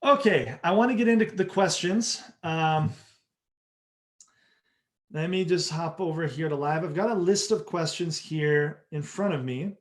Okay, I want to get into the questions. Let me just hop over here to live. I've got a list of questions here in front of me.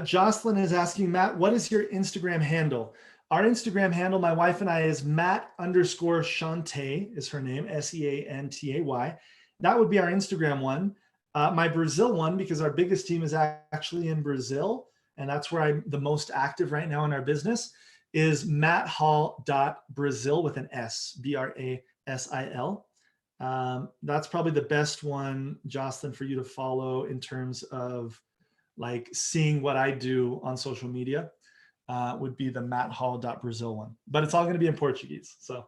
Jocelyn is asking, Matt, what is your Instagram handle? Our Instagram handle, my wife and I, is Matt_Shantay is her name, Seantay. That would be our Instagram one. My Brazil one, because our biggest team is actually in Brazil, and that's where I'm the most active right now in our business, is matthall.brazil with an S, Brasil. That's probably the best one, Jocelyn, for you to follow in terms of like seeing what I do on social media. Would be the matthall.brazil one, but it's all going to be in Portuguese. So,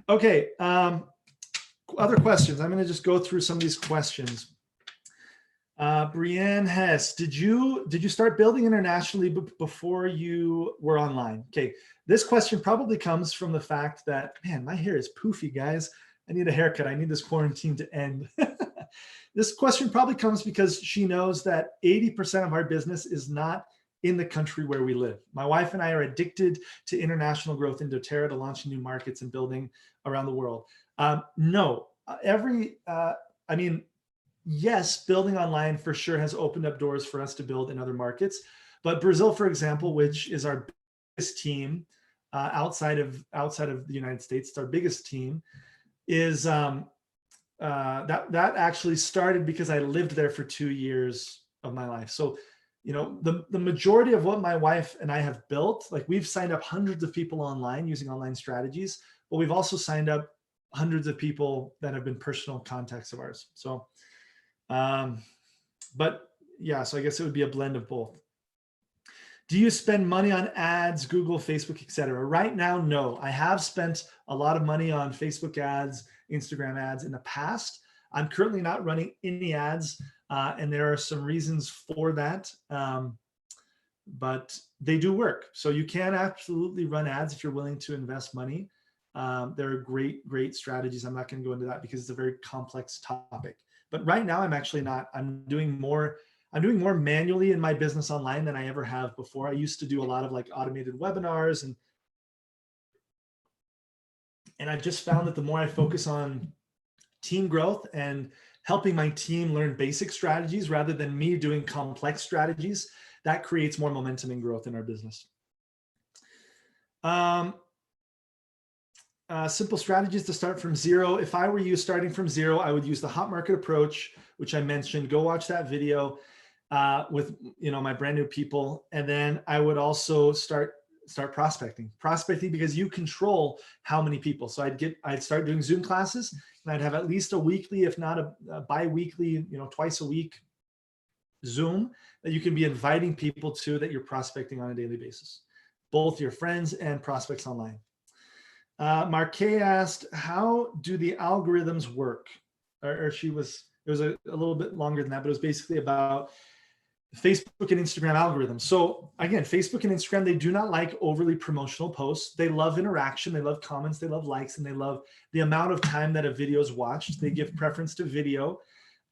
okay. Other questions. I'm going to just go through some of these questions. Brienne Hess, did you start building internationally before you were online? Okay. This question probably comes from the fact that, man, my hair is poofy, guys. I need a haircut. I need this quarantine to end. This question probably comes because she knows that 80% of our business is not in the country where we live. My wife and I are addicted to international growth in doTERRA, to launching new markets and building around the world. Yes, building online for sure has opened up doors for us to build in other markets. But Brazil, for example, which is our biggest team outside of the United States, it's our biggest team, is that actually started because I lived there for 2 years of my life. So, you know, the majority of what my wife and I have built, like we've signed up hundreds of people online using online strategies, but we've also signed up hundreds of people that have been personal contacts of ours. So, but yeah, so I guess it would be a blend of both. Do you spend money on ads, Google, Facebook, etc.? Right now, no. I have spent a lot of money on Facebook ads, Instagram ads in the past. I'm currently not running any ads, and there are some reasons for that, but they do work. So you can absolutely run ads if you're willing to invest money. There are great strategies. I'm not going to go into that because it's a very complex topic. But right now, I'm actually not. I'm doing more manually in my business online than I ever have before. I used to do a lot of like automated webinars, and I've just found that the more I focus on team growth and helping my team learn basic strategies rather than me doing complex strategies, that creates more momentum and growth in our business. Simple strategies to start from zero. If I were you starting from zero, I would use the hot market approach, which I mentioned. Go watch that video with my brand new people. And then I would also start prospecting because you control how many people. So I'd start doing Zoom classes, and I'd have at least a weekly, if not a bi-weekly, twice a week Zoom that you can be inviting people to that you're prospecting on a daily basis, both your friends and prospects online. Marquet asked, how do the algorithms work? It was a little bit longer than that, but it was basically about Facebook and Instagram algorithms. So again, Facebook and Instagram, they do not like overly promotional posts. They love interaction. They love comments. They love likes, and they love the amount of time that a video is watched. They give preference to video.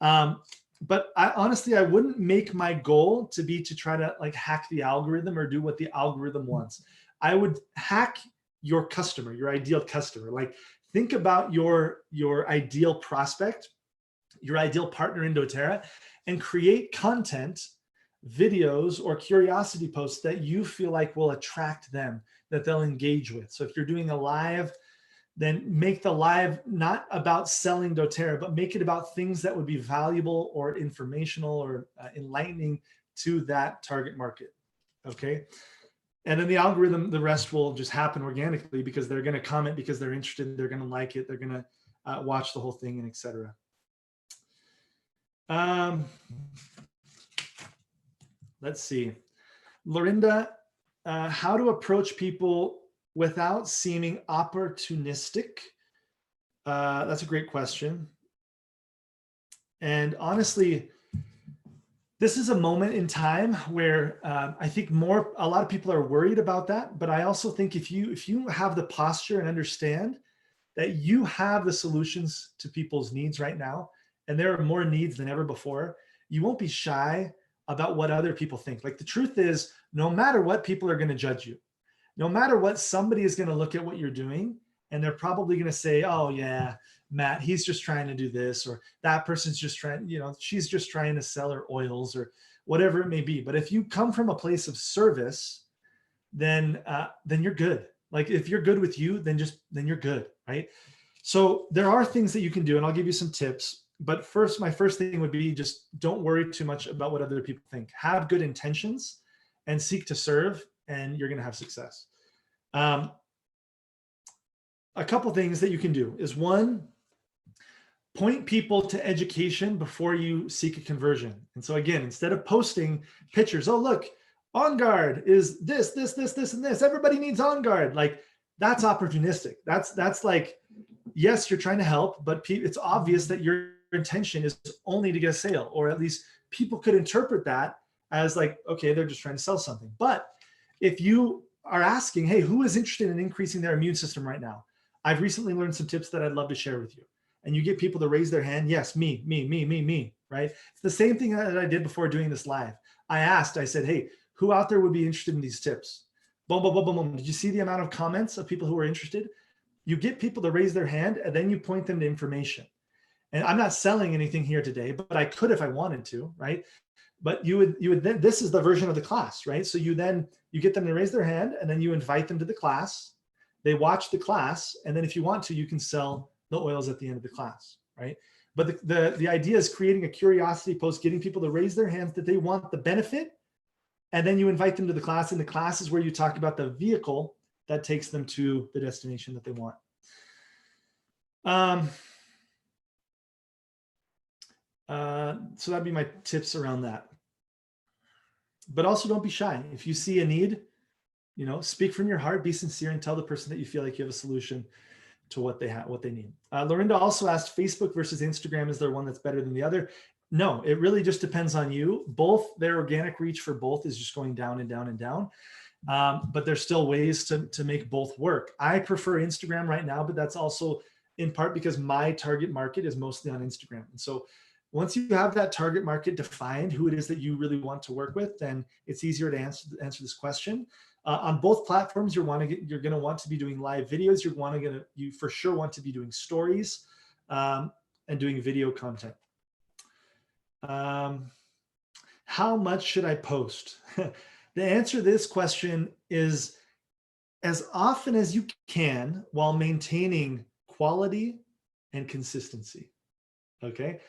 But honestly, I wouldn't make my goal to try to like hack the algorithm or do what the algorithm wants. I would hack your customer, your ideal customer. Like think about your ideal prospect, your ideal partner in doTERRA, and create content, videos, or curiosity posts that you feel like will attract them, that they'll engage with. So if you're doing a live, then make the live not about selling doTERRA, but make it about things that would be valuable or informational or enlightening to that target market. Okay. And then the algorithm, the rest will just happen organically because they're going to comment because they're interested. They're going to like it. They're going to watch the whole thing, and etc. Let's see. Lorinda, how to approach people without seeming opportunistic? That's a great question. And honestly, this is a moment in time where I think a lot of people are worried about that. But I also think if you have the posture and understand that you have the solutions to people's needs right now, and there are more needs than ever before, you won't be shy about what other people think. Like the truth is, no matter what, people are going to judge you. no matter what, somebody is going to look at what you're doing and they're probably going to say, oh yeah, Matt, he's just trying to do this, or that person's just trying, she's just trying to sell her oils or whatever it may be. But if you come from a place of service, then you're good. Like if you're good with you, then you're good, right? So there are things that you can do, and I'll give you some tips. But first, my first thing would be just don't worry too much about what other people think. Have good intentions and seek to serve, and you're going to have success. A couple things that you can do is, one, point people to education before you seek a conversion. And so again, instead of posting pictures, oh, look, On Guard is this, and this. Everybody needs On Guard. Like, that's opportunistic. That's like, yes, you're trying to help, but it's obvious that your intention is only to get a sale, or at least people could interpret that as like, okay, they're just trying to sell something. But if you are asking, hey, who is interested in increasing their immune system right now? I've recently learned some tips that I'd love to share with you. And you get people to raise their hand. Yes, me, right? It's the same thing that I did before doing this live. I said, hey, who out there would be interested in these tips? Boom, boom, boom, boom, boom. Did you see the amount of comments of people who are interested? You get people to raise their hand, and then you point them to information. And I'm not selling anything here today, but I could if I wanted to, right? But you would then, this is the version of the class, right? So you get them to raise their hand, and then you invite them to the class. They watch the class, and then if you want to, you can sell the oils at the end of the class, right? But the idea is creating a curiosity post, getting people to raise their hands that they want the benefit, and then you invite them to the class, and the class is where you talk about the vehicle that takes them to the destination that they want. So that'd be my tips around that. But also don't be shy. If you see a need, speak from your heart, be sincere, and tell the person that you feel like you have a solution to what they need. Lorinda also asked, Facebook versus Instagram, is there one that's better than the other? No, it really just depends on you. Both, their organic reach for both is just going down and down and down. But there's still ways to make both work. I prefer Instagram right now, but that's also in part because my target market is mostly on Instagram. And so once you have that target market defined, who it is that you really want to work with, then it's easier to answer this question. On both platforms, you're going to want to be doing live videos. You for sure want to be doing stories and doing video content. How much should I post? The answer to this question is as often as you can while maintaining quality and consistency. Okay?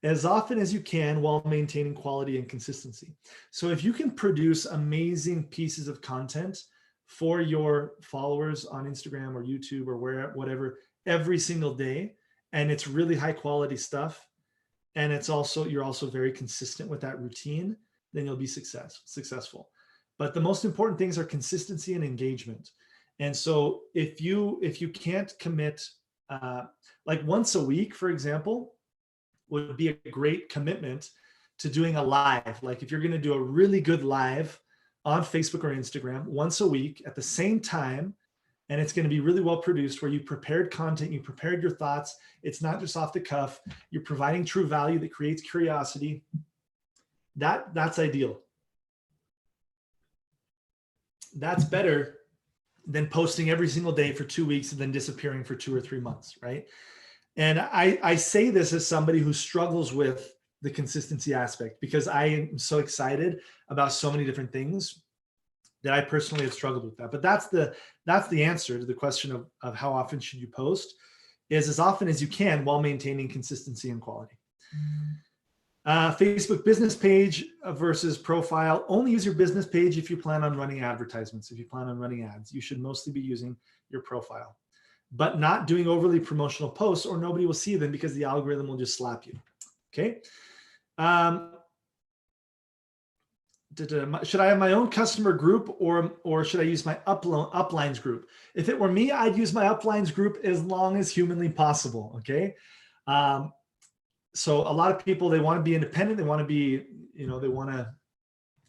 As often as you can while maintaining quality and consistency. So if you can produce amazing pieces of content for your followers on Instagram or YouTube or whatever every single day, and it's really high quality stuff, and you're also very consistent with that routine, then you'll be successful. But the most important things are consistency and engagement. And so if you can't commit, like once a week, for example, would be a great commitment to doing a live. Like if you're going to do a really good live on Facebook or Instagram once a week at the same time, and it's going to be really well produced, where you prepared content, you prepared your thoughts. It's not just off the cuff. You're providing true value that creates curiosity. That's ideal. That's better than posting every single day for 2 weeks and then disappearing for 2 or 3 months, right? And I say this as somebody who struggles with the consistency aspect, because I am so excited about so many different things that I personally have struggled with that. But that's the answer to the question of how often should you post, is as often as you can while maintaining consistency and quality. Facebook business page versus profile. Only use your business page if you plan on running advertisements. If you plan on running ads, you should mostly be using your profile, but not doing overly promotional posts, or nobody will see them because the algorithm will just slap you. Okay. Should I have my own customer group or should I use my uplines group? If it were me, I'd use my uplines group as long as humanly possible. Okay. So a lot of people, they want to be independent. They want to be, they want to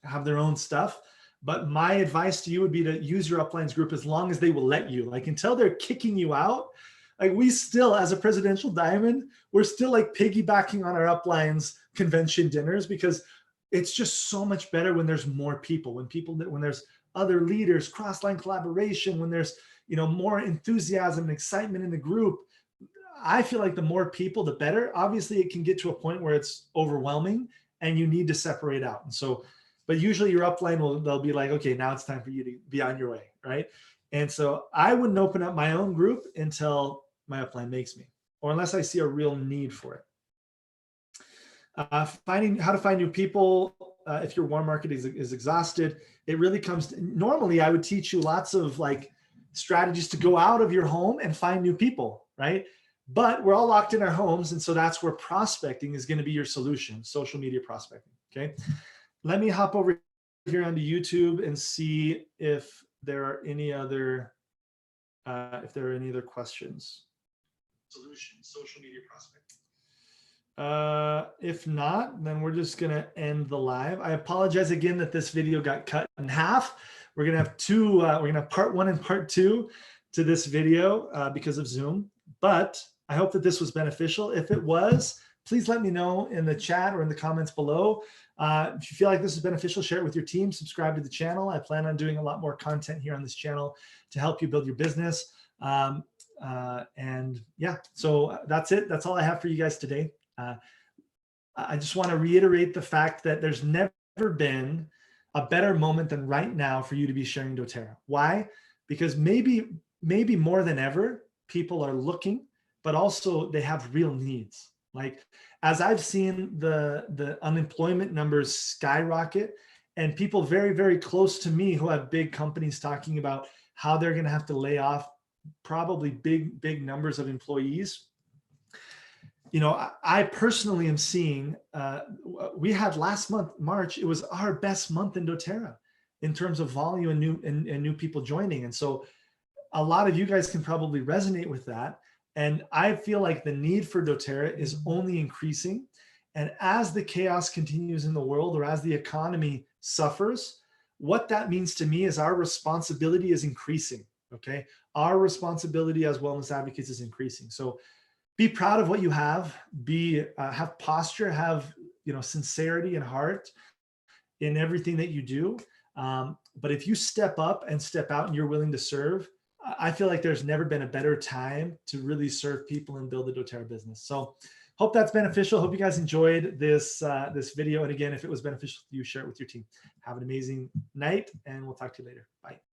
have their own stuff. But my advice to you would be to use your uplines group as long as they will let you. Like until they're kicking you out, like we still, as a presidential diamond, we're still like piggybacking on our uplines convention dinners, because it's just so much better when there's more people, when there's other leaders, cross-line collaboration, when there's, more enthusiasm and excitement in the group, I feel like the more people, the better. Obviously, it can get to a point where it's overwhelming and you need to separate out. And so, but usually your upline they'll be like, okay, now it's time for you to be on your way, right? And so I wouldn't open up my own group until my upline makes me, or unless I see a real need for it. Finding how to find new people if your warm market is exhausted. It really comes to, normally I would teach you lots of like strategies to go out of your home and find new people, right? But we're all locked in our homes. And so that's where prospecting is going to be your solution, social media prospecting. Okay. Let me hop over here onto YouTube and see if there are any other questions. Solution, social media prospecting. If not, then we're just going to end the live. I apologize again that this video got cut in half. We're going to have two, we're going to have part 1 and part 2 to this video because of Zoom, but I hope that this was beneficial. If it was, please let me know in the chat or in the comments below. If you feel like this is beneficial, share it with your team, subscribe to the channel. I plan on doing a lot more content here on this channel to help you build your business. And yeah, so that's it. That's all I have for you guys today. I just want to reiterate the fact that there's never been a better moment than right now for you to be sharing doTERRA. Why? Because maybe more than ever, people are looking, but also they have real needs. Like, as I've seen the unemployment numbers skyrocket, and people very, very close to me who have big companies talking about how they're going to have to lay off probably big numbers of employees. I personally am seeing, we had last month, March, it was our best month in doTERRA in terms of volume and new people joining. And so a lot of you guys can probably resonate with that. And I feel like the need for doTERRA is only increasing. And as the chaos continues in the world, or as the economy suffers, what that means to me is our responsibility is increasing, okay? Our responsibility as wellness advocates is increasing. So be proud of what you have, have posture, have sincerity and heart in everything that you do. But if you step up and step out and you're willing to serve, I feel like there's never been a better time to really serve people and build a doTERRA business. So hope that's beneficial. Hope you guys enjoyed this video. And again, if it was beneficial to you, share it with your team. Have an amazing night, and we'll talk to you later. Bye.